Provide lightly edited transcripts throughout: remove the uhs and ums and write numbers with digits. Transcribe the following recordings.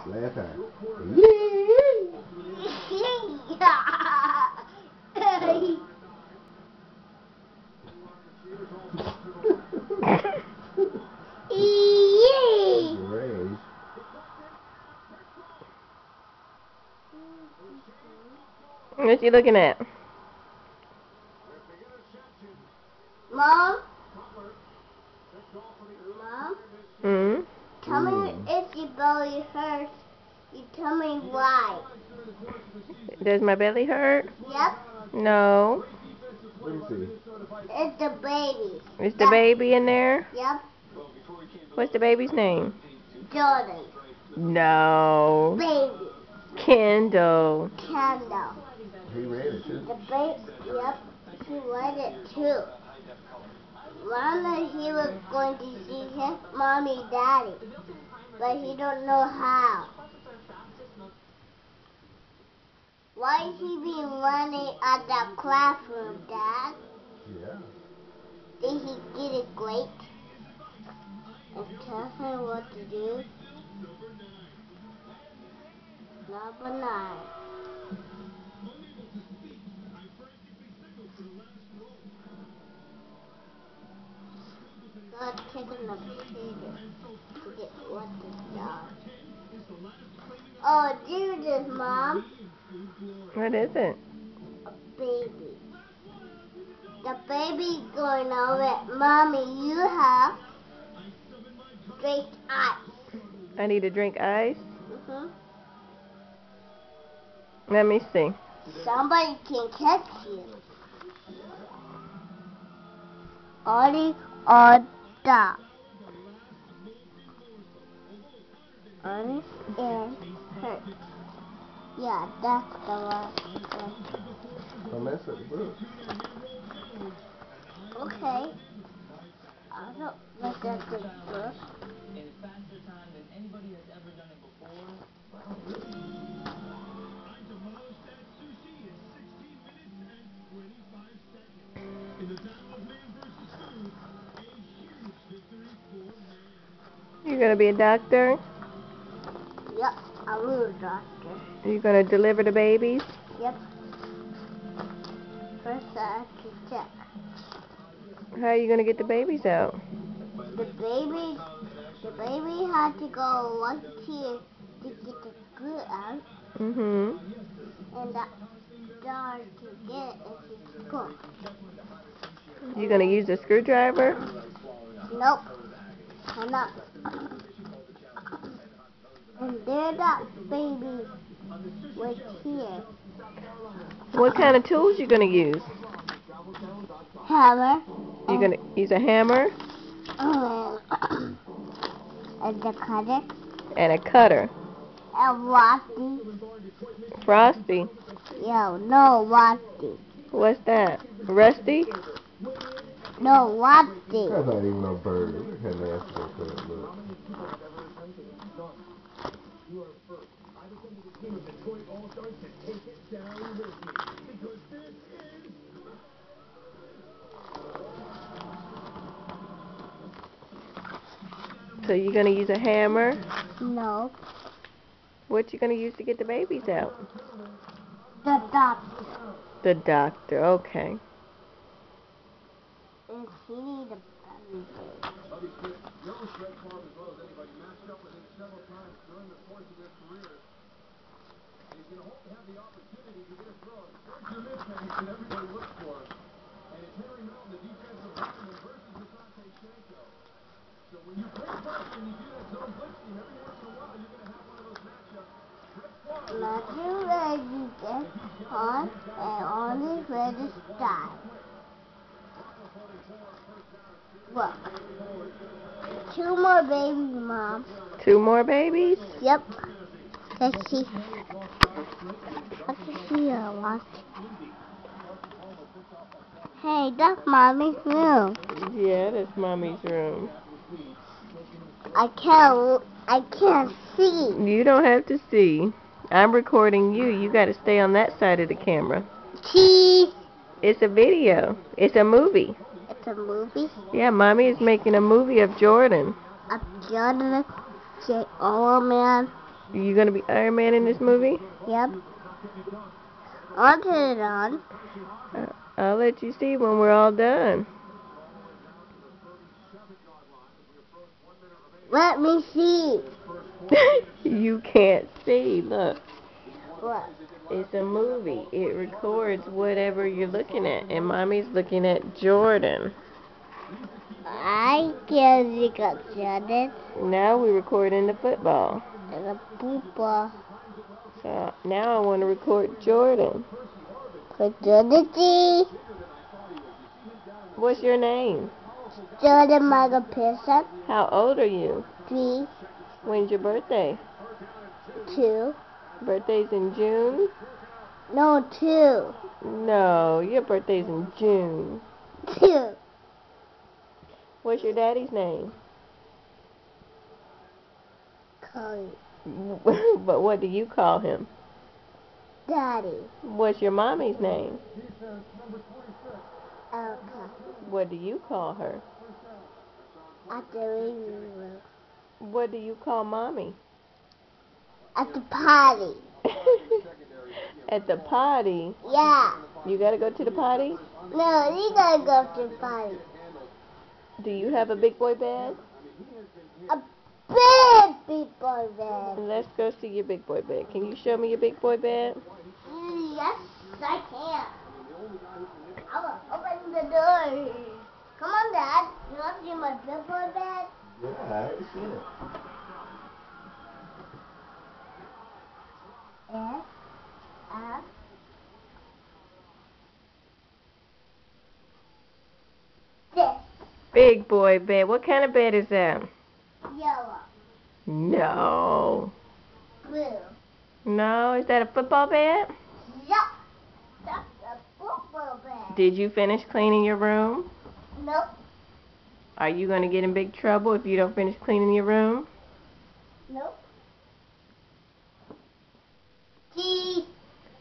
Last time. Great. What you looking at? Mom? Mom? Hmm? Tell me if your belly hurts. You tell me why. Does my belly hurt? Yep. No. Let me see. It's the baby. Is the baby in there? Yep. What's the baby's name? Jordan. No. Baby. Kendall. Kendall. He read it too. The baby. Yep. He read it too. Mama, he was going to see his mommy, daddy, but he don't know how. Why is he being running at the classroom, Dad? Yeah. Did he get it great? And tell him what to do? Number 9. God kicking the potato to get what the dog. Oh, do this, Mom. What is it? A baby. The baby going over. Mommy, you have straight ice. I need to drink ice? Mhm. Let me see. Somebody can catch you. Ollie on top. Ollie and hurt. Yeah, that's the one. Don't mess up the book. Okay. I don't look at the book. In faster time than anybody has ever done it before. You gonna be a doctor? Yep, I'm a doctor. You gonna deliver the babies? Yep. First I have to check. How are you gonna get the babies out? The baby had to go right here to get the glue out, Mm-hmm. and that jar to get it if it's full. You gonna use a screwdriver? Nope, I'm not. And there that baby right here. What kind of tools you gonna use? Hammer. You gonna use a hammer? And the cutter. And a cutter. And Rusty. Frosty? Yo, no Rusty. What's that? Rusty? No Rusty. That's not even no bird. Look how nasty that bird look. So you gonna use a hammer? No. What you gonna use to get the babies out? The doctor. The doctor, okay. And he need a bandage. Imagine where you get on and only where to start. Look. 2 more babies, Mom. 2 more babies? Yep. Let's see. Let's see a lot. Hey, that's Mommy's room. Yeah, that's Mommy's room. I can't see. You don't have to see. I'm recording you. You gotta stay on that side of the camera. Cheese. It's a video. It's a movie. It's a movie. Yeah, Mommy is making a movie of Jordan. A Jordan. Oh man. You gonna be Iron Man in this movie? Yep. I'll turn it on. I'll let you see when we're all done. Let me see. You can't see. Look, What? it's a movie. It records whatever you're looking at, and Mommy's looking at Jordan. I can't look at Jordan Now we're recording the football. and a poopa. So now I want to record Jordan. Put Jordan G. What's your name? Jordan Magapearson. How old are you? 3, When's your birthday? 2. Birthday's in June? No, 2. No, your birthday's in June. 2. What's your daddy's name? Cody. But what do you call him? Daddy. What's your mommy's name? Elka. What do you call her? At the living room. What do you call mommy? At the party. At the potty? Yeah. You gotta go to the potty? No, you gotta go to the party. Do you have a big boy bed? A big people bed. Let's go see your big boy bed. Can you show me your big boy bed? Yes, I can. I will open the door. Come on, Dad. You want to see my big boy bed? Yeah, I ain't seen it. S, F, this. Big boy bed. What kind of bed is that? Yellow, No. blue. No, is that a football bed? Yup. That's a football bed. Did you finish cleaning your room? Nope. Are you gonna get in big trouble if you don't finish cleaning your room? Nope. T.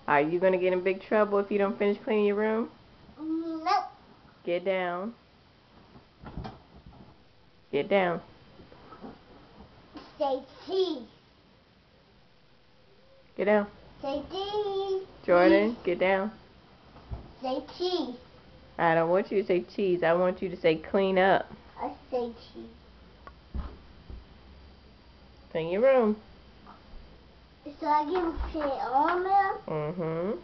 Are you gonna get in big trouble if you don't finish cleaning your room? Nope. Get down. Get down. Say T. Get down. Say T. Jordan, get down. Say T. I don't want you to say cheese. I want you to say clean up. I say T. Clean your room. So I can say almond? Mm-hmm.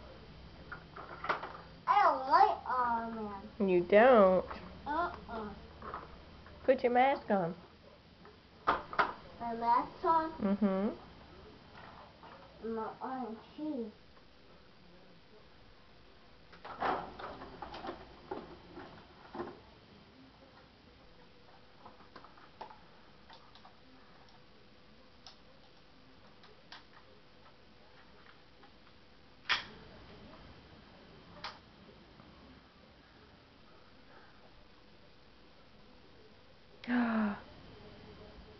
I don't like almond. You don't. Uh-uh. Put your mask on. My mask on? Mm-hmm. My orange cheese.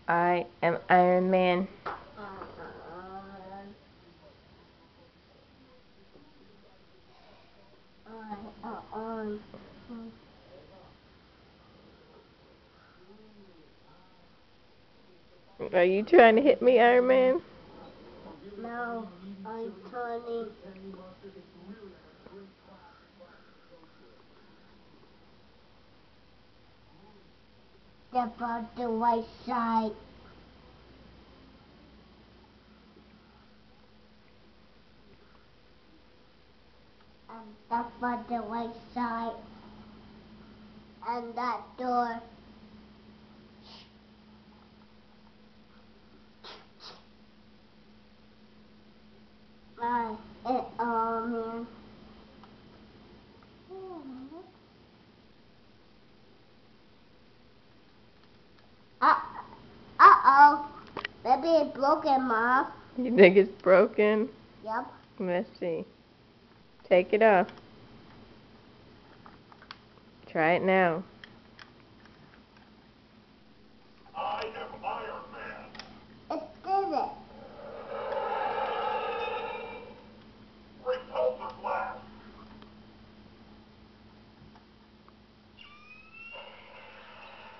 I am Iron Man. Are you trying to hit me, Iron Man? No, I'm turning. Step out the right side. And step out the right side. And that door. Man. Uh-oh. Maybe it's broken, Mom. You think it's broken? Yep. Let's see. Take it off. Try it now. I am Iron Man. It did it. Repulsor blast.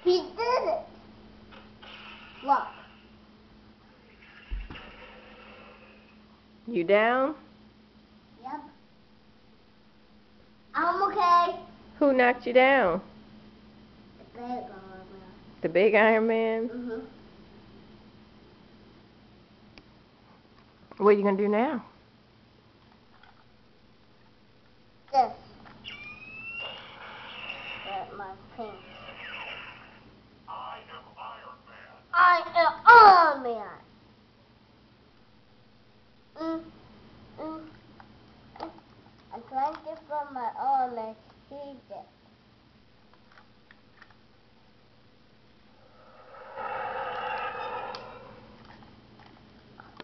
He did it. Look. You down? Yep. I'm okay. Who knocked you down? The big one. The big Iron Man? Mhm. What are you gonna do now? This. With my pink. I am Iron Man. I am Iron Man. I climbed it from my arm and heaved it.